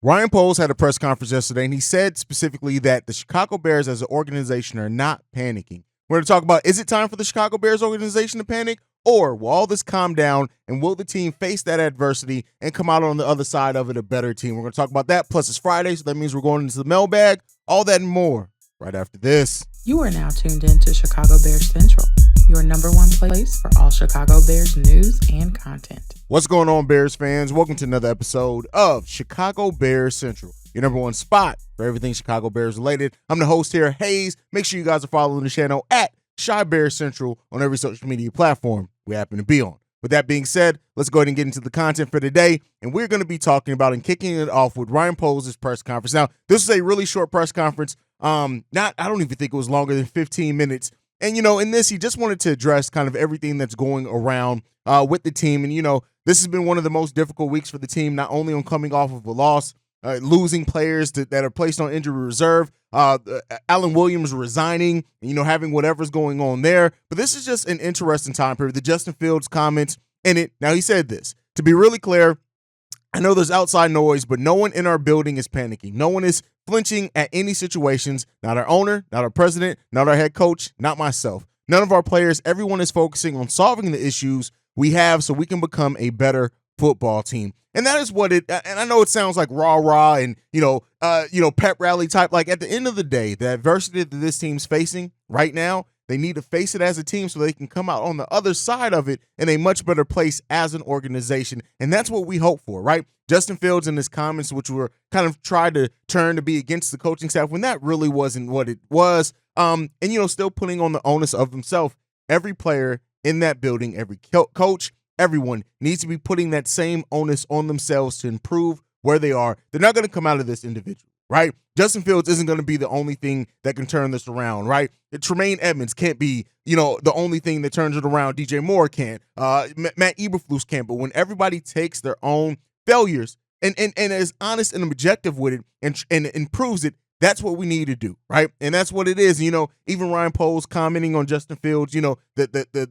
Ryan Poles had a press conference yesterday, and he said specifically that the Chicago Bears as an organization are not panicking. We're going to talk about, is it time for the Chicago Bears organization to panic, or will all this calm down, and will the team face that adversity and come out on the other side of it a better team? We're going to talk about that, plus it's Friday, so that means we're going into the mailbag, all that and more right after this. You are now tuned in to Chicago Bears Central, your number one place for all Chicago Bears news and content. What's going on, Bears fans? Welcome to another episode of Chicago Bears Central, your number one spot for everything Chicago Bears related. I'm the host here, Hayes. Make sure you guys are following the channel at Chi Bears Central on every social media platform we happen to be on. With that being said, let's go ahead and get into the content for today, and we're going to be talking about and kicking it off with Ryan Poles' press conference. Now, this is a really short press conference. I don't even think it was longer than 15 minutes. And, in this, he just wanted to address kind of everything that's going around with the team. And, this has been one of the most difficult weeks for the team, not only on coming off of a loss, losing players that are placed on injury reserve, Alan Williams resigning, having whatever's going on there. But this is just an interesting time period. The Justin Fields comments in it. Now, he said this. To be really clear, I know there's outside noise, but no one in our building is panicking. No one is flinching at any situations. Not our owner, not our president, not our head coach, not myself. None of our players. Everyone is focusing on solving the issues we have so we can become a better football team. And that is what and I know it sounds like rah-rah and, pep rally type. Like, at the end of the day, the adversity that this team's facing right now, they need to face it as a team so they can come out on the other side of it in a much better place as an organization. And that's what we hope for, right? Justin Fields in his comments, which were kind of tried to turn to be against the coaching staff when that really wasn't what it was. Still putting on the onus of himself. Every player in that building, every coach, everyone needs to be putting that same onus on themselves to improve where they are. They're not going to come out of this individual, right? Justin Fields isn't going to be the only thing that can turn this around, right? Tremaine Edmonds can't be, the only thing that turns it around. DJ Moore can't. Matt Eberflus can't. But when everybody takes their own failures and is honest and objective with it and improves it, that's what we need to do, right? And that's what it is. Even Ryan Poles commenting on Justin Fields, the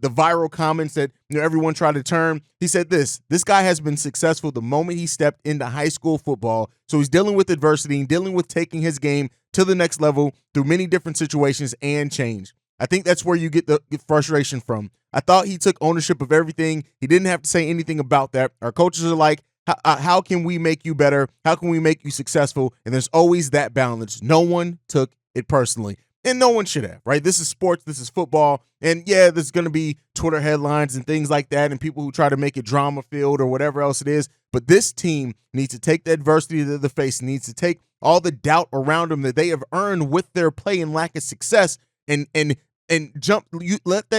viral comments that everyone tried to turn. He said this guy has been successful the moment he stepped into high school football. So he's dealing with adversity and dealing with taking his game to the next level through many different situations and change. I think that's where you get the frustration from. I thought he took ownership of everything. He didn't have to say anything about that. Our coaches are like, how can we make you better? How can we make you successful? And there's always that balance. No one took it personally, and no one should have, right? This is sports. This is football. And yeah, there's going to be Twitter headlines and things like that and people who try to make it drama-filled or whatever else it is. But this team needs to take the adversity to the face, needs to take all the doubt around them that they have earned with their play and lack of success and jump. Let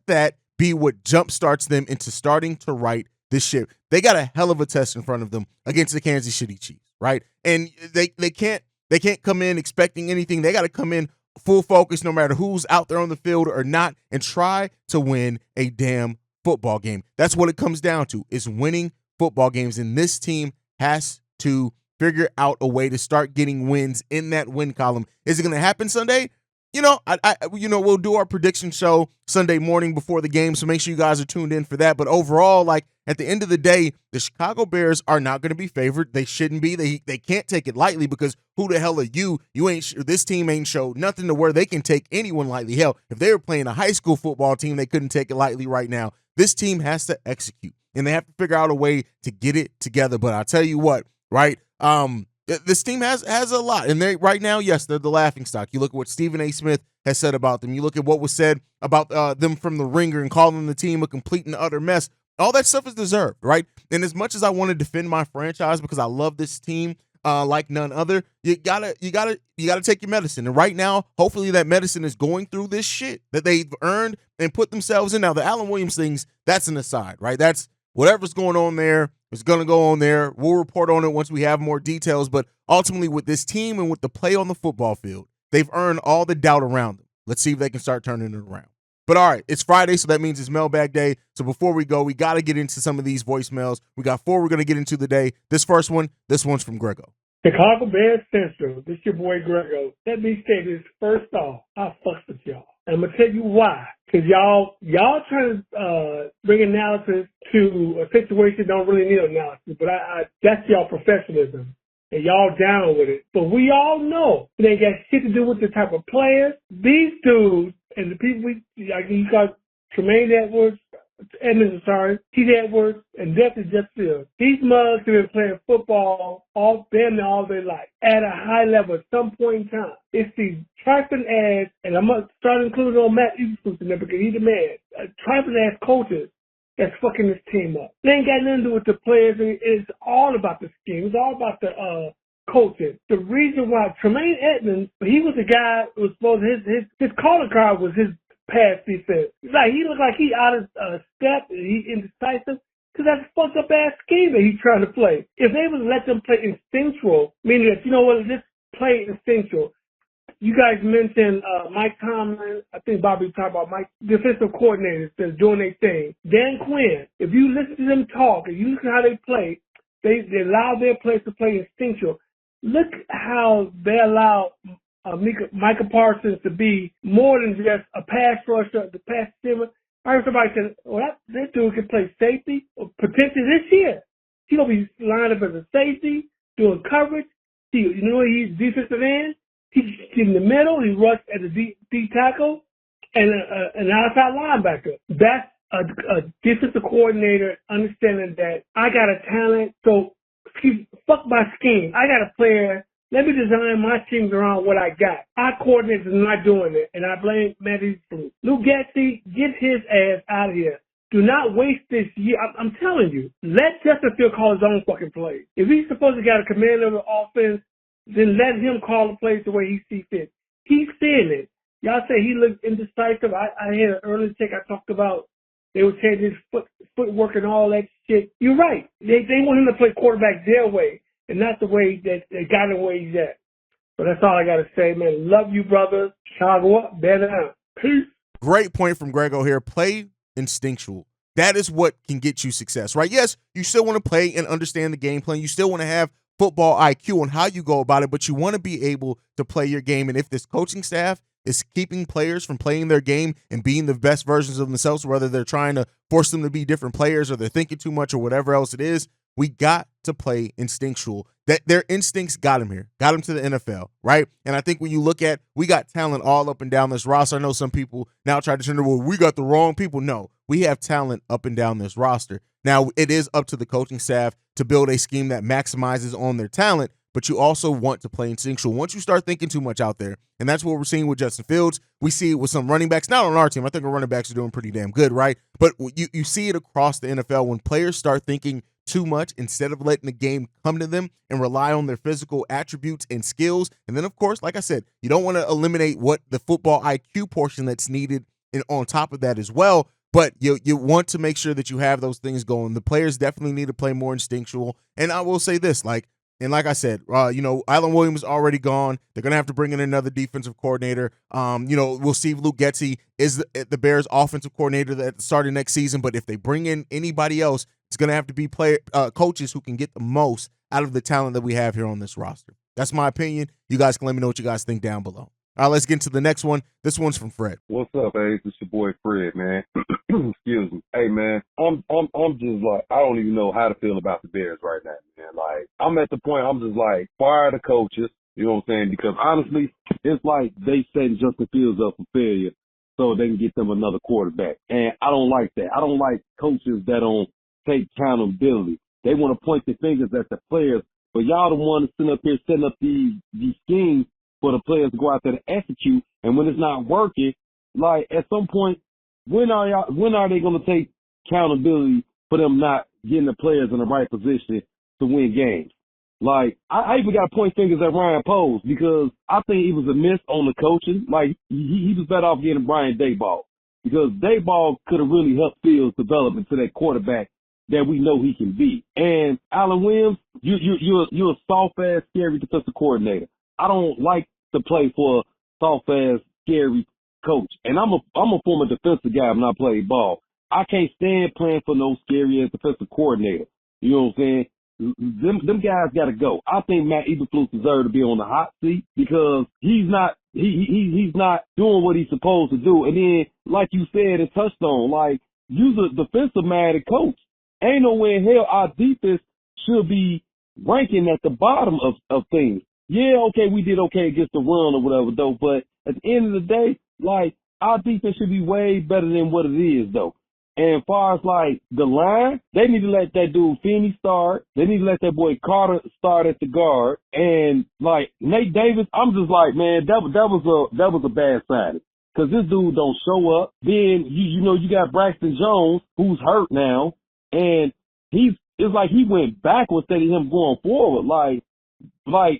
that be what jump starts them into starting to right this shit. They got a hell of a test in front of them against the Kansas City Chiefs, right? And they can't come in expecting anything. They got to come in full focus no matter who's out there on the field or not and try to win a damn football game. That's what it comes down to, is winning football games. And this team has to figure out a way to start getting wins in that win column. Is it going to happen Sunday? We'll do our prediction show Sunday morning before the game, so make sure you guys are tuned in for that. But overall, at the end of the day, the Chicago Bears are not going to be favored. They shouldn't be. They can't take it lightly, because who the hell are you? This team ain't showed nothing to where they can take anyone lightly. Hell, if they were playing a high school football team, they couldn't take it lightly right now. This team has to execute, and they have to figure out a way to get it together. But I'll tell you what, right? This team has a lot, and they right now, yes, they're the laughingstock. You look at what Stephen A. Smith has said about them. You look at what was said about them from the Ringer and calling the team a complete and utter mess. All that stuff is deserved, right? And as much as I want to defend my franchise because I love this team like none other, you gotta take your medicine. And right now, hopefully that medicine is going through this shit that they've earned and put themselves in. Now, the Alan Williams things, that's an aside, right? That's whatever's going on there. It's going to go on there. We'll report on it once we have more details. But ultimately, with this team and with the play on the football field, they've earned all the doubt around them. Let's see if they can start turning it around. But all right, it's Friday, so that means it's mailbag day. So before we go, we got to get into some of these voicemails. We got 4 we're going to get into today. This one's from Greco. Chicago Bears Central. This your boy Greco. Let me say this first off. I fuck with y'all. And I'm gonna tell you why. Because y'all trying to bring analysis to a situation that don't really need analysis, but that's y'all professionalism. And y'all down with it. But we all know it ain't got shit to do with the type of players. These dudes and the people you got Tremaine Edwards, Keith Edwards, and Justin Fields. These mugs have been playing football all their life at a high level at some point in time. It's these trifling ass, and I'm going to start including on Matt Eberflus in there because he's the man, trifling ass coaches that's fucking this team up. They ain't got nothing to do with the players. It's all about the scheme. It's all about the coaching. The reason why Tremaine Edmonds, he was the guy who was supposed his calling card was his pass defense. He looked like he out of step and he indecisive because that's a fucked up ass scheme that he's trying to play. If they would let them play instinctual, meaning that, you know what, just play instinctual. You guys mentioned Mike Tomlin. I think Bobby talked about Mike, defensive coordinators that's doing their thing. Dan Quinn, if you listen to them talk and you listen to how they play, they allow their players to play instinctual. Look how they allow Micah Parsons to be more than just a pass rusher, the pass receiver. I heard somebody say, well, this dude can play safety, potentially this year. He's going to be lined up as a safety, doing coverage. He's defensive end. He's in the middle. He rushed as a D tackle and an outside linebacker. That's a defensive coordinator understanding that I got a talent, so fuck my scheme. I got a player. Let me design my teams around what I got. Our coordinators are not doing it, and I blame Matty Eberflus. Lou Getsy, get his ass out of here. Do not waste this year. I'm telling you, let Justin Fields call his own fucking plays. If he's supposed to get a command of the offense, then let him call the plays the way he sees fit. He's seeing it. Y'all say he looked indecisive. I had an earlier take I talked about. They were changing his footwork and all that shit. You're right. They want him to play quarterback their way and not the way that they got him where he's at. But that's all I got to say, man. Love you, brothers. Chicago up, better down. Peace. Great point from Greco here. Play instinctual. That is what can get you success, right? Yes, you still want to play and understand the game plan. You still want to have football IQ on how you go about it, but you want to be able to play your game. And if this coaching staff is keeping players from playing their game and being the best versions of themselves, whether they're trying to force them to be different players or they're thinking too much or whatever else it is, we got to play instinctual. That their instincts got him here, got him to the NFL, right? And I think when you look at, we got talent all up and down this roster. I know some people now try to turn to, well, we got the wrong people. No, we have talent up and down this roster. Now, it is up to the coaching staff to build a scheme that maximizes on their talent, but you also want to play instinctual. Once you start thinking too much out there, and that's what we're seeing with Justin Fields, we see it with some running backs, not on our team. I think our running backs are doing pretty damn good, right? But you see it across the NFL when players start thinking too much instead of letting the game come to them and rely on their physical attributes and skills. And then, of course, like I said, you don't want to eliminate what the football IQ portion that's needed on top of that as well. But you want to make sure that you have those things going. The players definitely need to play more instinctual. And I will say this, like I said, Alan Williams is already gone. They're going to have to bring in another defensive coordinator. We'll see if Luke Getsy is the Bears' offensive coordinator at the start of next season. But if they bring in anybody else, it's going to have to be coaches who can get the most out of the talent that we have here on this roster. That's my opinion. You guys can let me know what you guys think down below. All right, let's get into the next one. This one's from Fred. What's up, Ace? It's your boy Fred, man. Excuse me. Hey, man, I'm just like, I don't even know how to feel about the Bears right now, man. Like, I'm at the point, I'm just like, fire the coaches. You know what I'm saying? Because honestly, it's like they setting Justin Fields up for failure so they can get them another quarterback. And I don't like that. I don't like coaches that don't take accountability. They want to point their fingers at the players, but y'all the one that's sitting up here setting up these schemes for the players to go out there to execute. And when it's not working, like at some point, when are they going to take accountability for them not getting the players in the right position to win games? Like, I even got to point fingers at Ryan Poles because I think he was a miss on the coaching. Like, he was better off getting Brian Daboll because Daboll could have really helped Fields develop into that quarterback that we know he can be. And Alan Williams, you're a soft-ass, scary defensive coordinator. I don't like to play for a soft-ass, scary coach. And I'm a former defensive guy when I played ball. I can't stand playing for no scary-ass defensive coordinator. You know what I'm saying? Them guys got to go. I think Matt Eberflus deserves to be on the hot seat because he's not he's not doing what he's supposed to do. And then, like you said and touched on, like, you's a defensive-minded coach. Ain't no way in hell our defense should be ranking at the bottom of things. Yeah, okay, we did okay against the run or whatever, though, but at the end of the day, like, our defense should be way better than what it is, though. And as far as, like, the line, they need to let that dude Finney start. They need to let that boy Carter start at the guard. And, like, Nate Davis, I'm just like, man, that was a bad signing. Because this dude don't show up. Then, you got Braxton Jones, who's hurt now. And it's like he went backwards instead of him going forward. Like,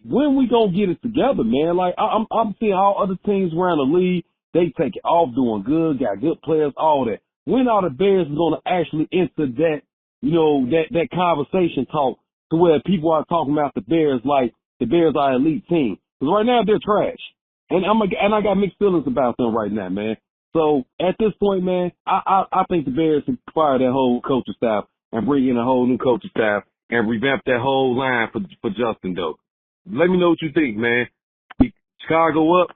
when we gonna get it together, man? Like, I'm seeing all other teams around the league, they take it off doing good, got good players, all that. When are the Bears gonna actually enter that, that conversation talk to where people are talking about the Bears like the Bears are an elite team? Because right now they're trash. And I got mixed feelings about them right now, man. So at this point, man, I think the Bears should fire that whole coaching staff and bring in a whole new coaching staff and revamp that whole line for Justin, though. Let me know what you think, man. Chicago up,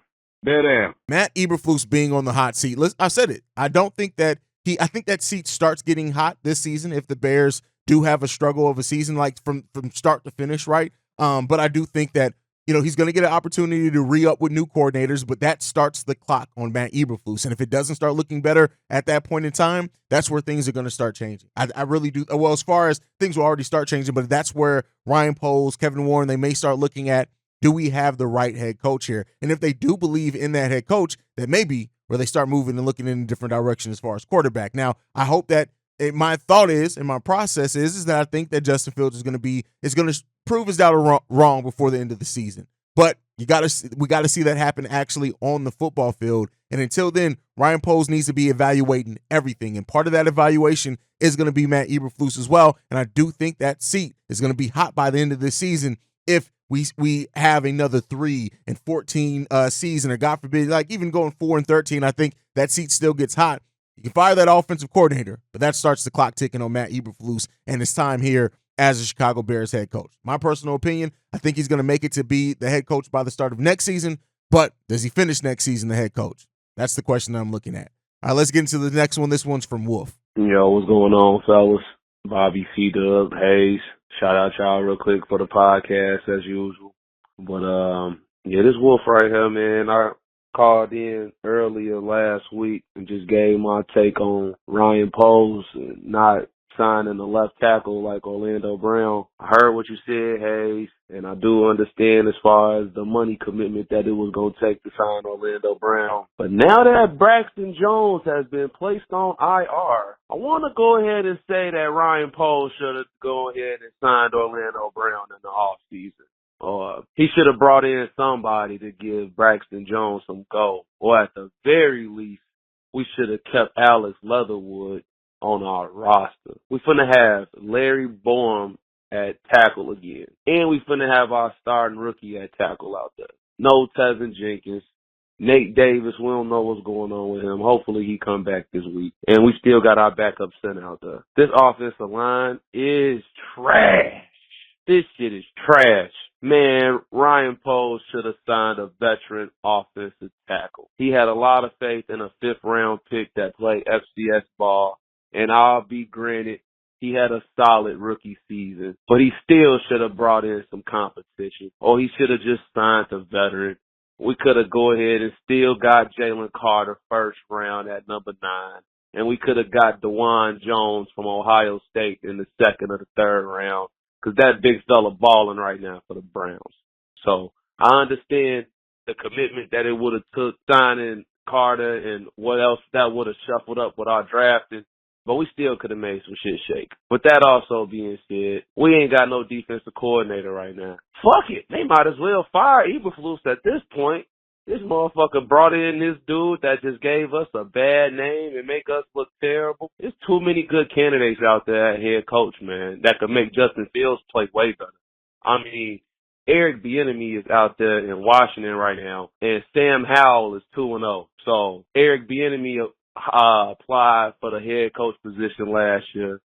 they're down. Matt Eberflus being on the hot seat. I said it. I don't think that I think that seat starts getting hot this season if the Bears do have a struggle of a season, like from start to finish, right? But I do think that he's going to get an opportunity to re-up with new coordinators, but that starts the clock on Matt Eberflus. And if it doesn't start looking better at that point in time, that's where things are going to start changing. I really do. Well, as far as things will already start changing, but that's where Ryan Poles, Kevin Warren, they may start looking at, do we have the right head coach here? And if they do believe in that head coach, that maybe where they start moving and looking in a different direction as far as quarterback. Now, I hope that my thought is, and my process is that I think that Justin Fields is going to prove his doubt wrong before the end of the season. But we got to see that happen actually on the football field. And until then, Ryan Poles needs to be evaluating everything. And part of that evaluation is going to be Matt Eberflus as well. And I do think that seat is going to be hot by the end of the season if we have another 3-14 season, or God forbid, like even going 4-13. I think that seat still gets hot. You can fire that offensive coordinator, but that starts the clock ticking on Matt Eberflus and his time here as a Chicago Bears head coach. My personal opinion, I think he's going to make it to be the head coach by the start of next season, but does he finish next season the head coach? That's the question that I'm looking at. All right, let's get into the next one. This one's from Wolf. Yo, what's going on, fellas? Bobby, C-Dub, Hayes. Shout out y'all real quick for the podcast as usual. But, yeah, this Wolf right here, man, I called in earlier last week and just gave my take on Ryan Poles not signing the left tackle like Orlando Brown. I heard what you said, Hayes, and I do understand as far as the money commitment that it was going to take to sign Orlando Brown. But now that Braxton Jones has been placed on IR, I want to go ahead and say that Ryan Poles should have gone ahead and signed Orlando Brown in the offseason. He should have brought in somebody to give Braxton Jones some go. Or at the very least, we should have kept Alex Leatherwood on our roster. We finna have Larry Borum at tackle again. And we finna have our starting rookie at tackle out there. No Tevin Jenkins. Nate Davis, we don't know what's going on with him. Hopefully he come back this week. And we still got our backup center out there. This offensive line is trash. This shit is trash. Man, Ryan Poles should have signed a veteran offensive tackle. He had a lot of faith in a 5th-round pick that played FCS ball. And I'll be granted, he had a solid rookie season. But he still should have brought in some competition. Or he should have just signed a veteran. We could have go ahead and still got Jalen Carter 1st round at number 9. And we could have got DeJuan Jones from Ohio State in the 2nd or the 3rd round. Because that big fella balling right now for the Browns. So I understand the commitment that it would have took signing Carter and what else that would have shuffled up with our drafting. But we still could have made some shit shake. With that also being said, we ain't got no defensive coordinator right now. Fuck it. They might as well fire Eberflus at this point. This motherfucker brought in this dude that just gave us a bad name and make us look terrible. There's too many good candidates out there at head coach, man, that could make Justin Fields play way better. I mean, Eric Bieniemy is out there in Washington right now, and Sam Howell is 2-0. So Eric Bieniemy applied for the head coach position last year.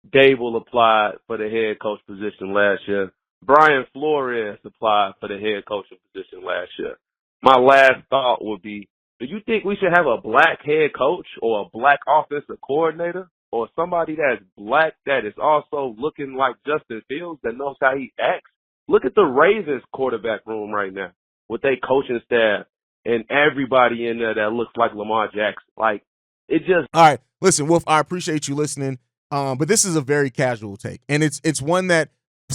Dable applied for the head coach position last year. Brian Flores applied for the head coaching position last year. my last thought would be, do you think we should have a black head coach or a black offensive coordinator or somebody that's black that is also looking like Justin Fields that knows how he acts? Look at the Ravens quarterback room right now with their coaching staff and everybody in there that looks like Lamar Jackson. Like, it just. All right, listen, Wolf, I appreciate you listening, but this is a very casual take, and it's one that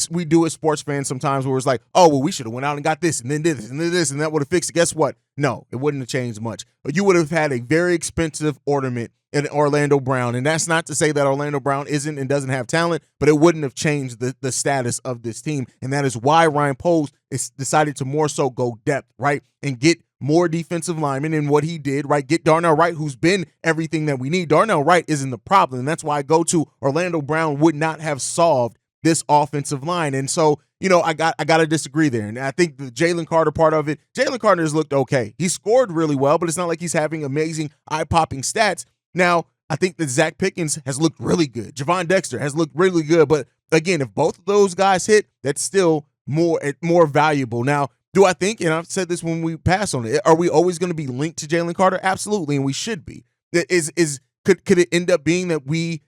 we do as sports fans sometimes where it's like, oh, well, we should have went out and got this and then did this and then this and that would have fixed it. Guess what? No, it wouldn't have changed much. But you would have had a very expensive ornament in Orlando Brown, and that's not to say that Orlando Brown isn't and doesn't have talent, but it wouldn't have changed the status of this team, and that is why Ryan Poles is decided to more so go depth, right, and get more defensive linemen in what he did, right? Get Darnell Wright, who's been everything that we need. Darnell Wright isn't the problem, and that's why I go to Orlando Brown would not have solved this offensive line. And so, I got to disagree there. And I think the Jalen Carter part of it, Jalen Carter has looked okay. He scored really well, but it's not like he's having amazing eye-popping stats. Now, I think that Zach Pickens has looked really good. Javon Dexter has looked really good. But again, if both of those guys hit, that's still more valuable. Now, do I think, and I've said this when we pass on it, are we always going to be linked to Jalen Carter? Absolutely, and we should be. Could it end up being that we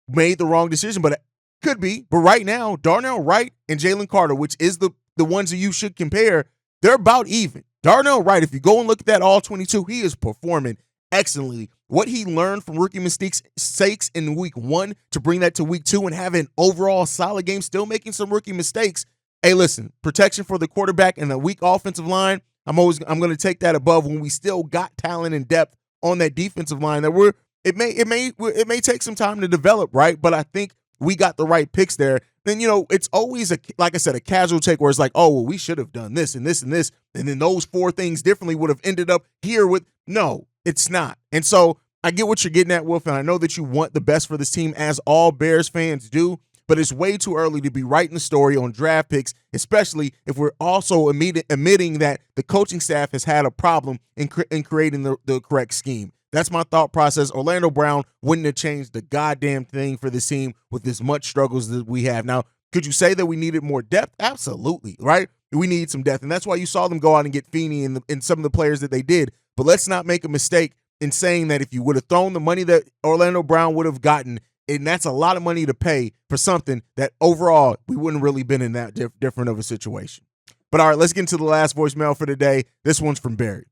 made the wrong decision? But it could be. But right now, Darnell Wright and Jalen Carter, which is the ones that you should compare, they're about even. Darnell Wright, if you go and look at that all-22, he is performing excellently. What he learned from rookie mistakes in week 1 to bring that to week 2 and have an overall solid game, still making some rookie mistakes. Hey, listen, protection for the quarterback and the weak offensive line, I'm going to take that above when we still got talent and depth on that defensive line that it may take some time to develop, right? But I think we got the right picks there. Then, it's always like I said, a casual take where it's like, oh, well, we should have done this and this and this, and then those 4 things differently would have ended up here with. No, it's not. And so I get what you're getting at, Wolf, and I know that you want the best for this team, as all Bears fans do. But it's way too early to be writing the story on draft picks, especially if we're also admitting that the coaching staff has had a problem in creating the correct scheme. That's my thought process. Orlando Brown wouldn't have changed the goddamn thing for this team with as much struggles that we have. Now, could you say that we needed more depth? Absolutely, right? We need some depth, and that's why you saw them go out and get Feeney and some of the players that they did. But let's not make a mistake in saying that if you would have thrown the money that Orlando Brown would have gotten, and that's a lot of money to pay for something that overall we wouldn't really been in that different of a situation. But all right, let's get into the last voicemail for today. This one's from Barry.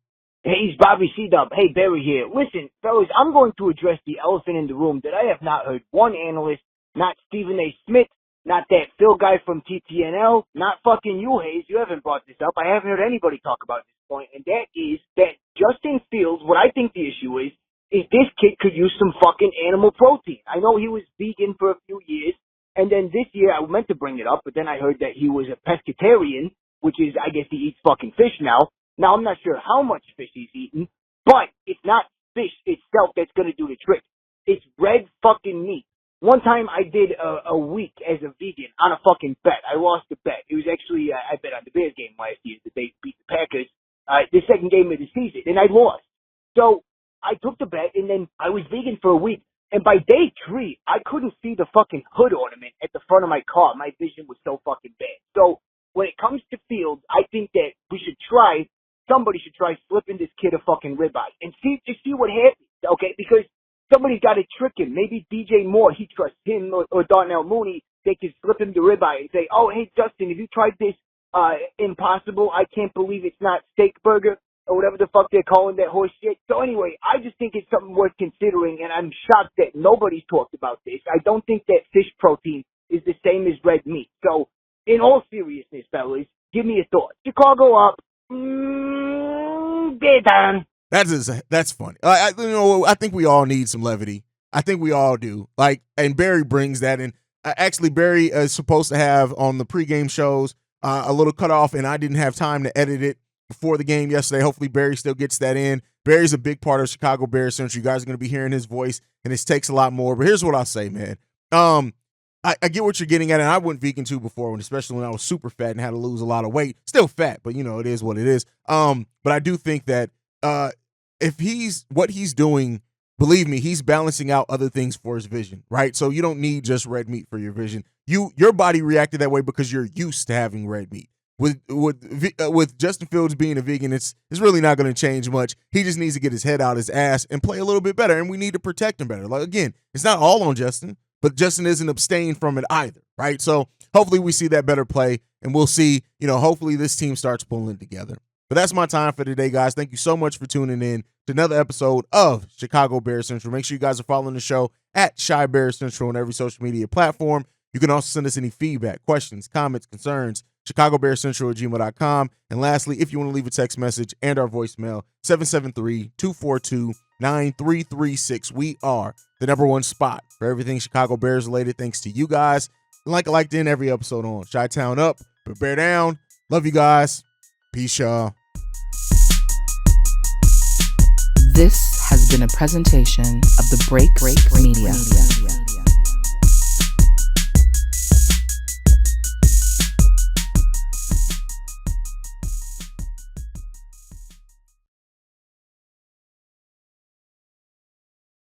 Hey, it's Bobby C-Dub. Hey, Barry here. Listen, fellas, I'm going to address the elephant in the room that I have not heard one analyst, not Stephen A. Smith, not that Phil guy from TTNL, not fucking you, Hayes. You haven't brought this up. I haven't heard anybody talk about this point, and that is that Justin Fields, what I think the issue is this kid could use some fucking animal protein. I know he was vegan for a few years, and then this year I meant to bring it up, but then I heard that he was a pescatarian, which is, I guess he eats fucking fish now. Now, I'm not sure how much fish he's eaten, but it's not fish itself that's going to do the trick. It's red fucking meat. One time I did a week as a vegan on a fucking bet. I lost the bet. It was actually, I bet on the Bears game last year that they beat the Packers, the second game of the season, and I lost. So I took the bet, and then I was vegan for a week. And by day 3, I couldn't see the fucking hood ornament at the front of my car. My vision was so fucking bad. So when it comes to Fields, I think that somebody should try slipping this kid a fucking ribeye and see what happens, okay? Because somebody's got to trick him. Maybe DJ Moore, he trusts him, or Darnell Mooney, they can slip him the ribeye and say, oh, hey, Justin, have you tried this Impossible? I can't believe it's not steak burger, or whatever the fuck they're calling that horse shit. So anyway, I just think it's something worth considering, and I'm shocked that nobody's talked about this. I don't think that fish protein is the same as red meat. So in all seriousness, fellas, give me a thought. Chicago up. They're done. That's funny. I think we all need some levity. I think we all do. And Barry brings that in. Actually, Barry is supposed to have on the pregame shows a little cutoff, and I didn't have time to edit it before the game yesterday. Hopefully, Barry still gets that in. Barry's a big part of Chicago Bears Central. You guys are going to be hearing his voice, and it takes a lot more. But here's what I'll say, man. I get what you're getting at, and I went vegan too before, especially when I was super fat and had to lose a lot of weight. Still fat, but it is what it is. But I do think that if what he's doing, believe me, he's balancing out other things for his vision, right? So you don't need just red meat for your vision. Your body reacted that way because you're used to having red meat. with Justin Fields being a vegan, it's really not going to change much. He just needs to get his head out his ass and play a little bit better, and we need to protect him better. Like, again, it's not all on Justin, but Justin isn't abstained from it either, right? So hopefully we see that better play, and we'll see, hopefully this team starts pulling together. But that's my time for today, guys. Thank you so much for tuning in to another episode of Chicago Bears Central. Make sure you guys are following the show at Shy Bears Central on every social media platform. You can also send us any feedback, questions, comments, concerns, chicagobearcentral@gmail.com. And lastly, if you want to leave a text message and our voicemail, 773-242-9336. We are the number one spot for everything Chicago Bears related, thanks to you guys. And like to end every episode on Chi-Town up, but bear down. Love you guys. Peace, y'all. This has been a presentation of the Break Media.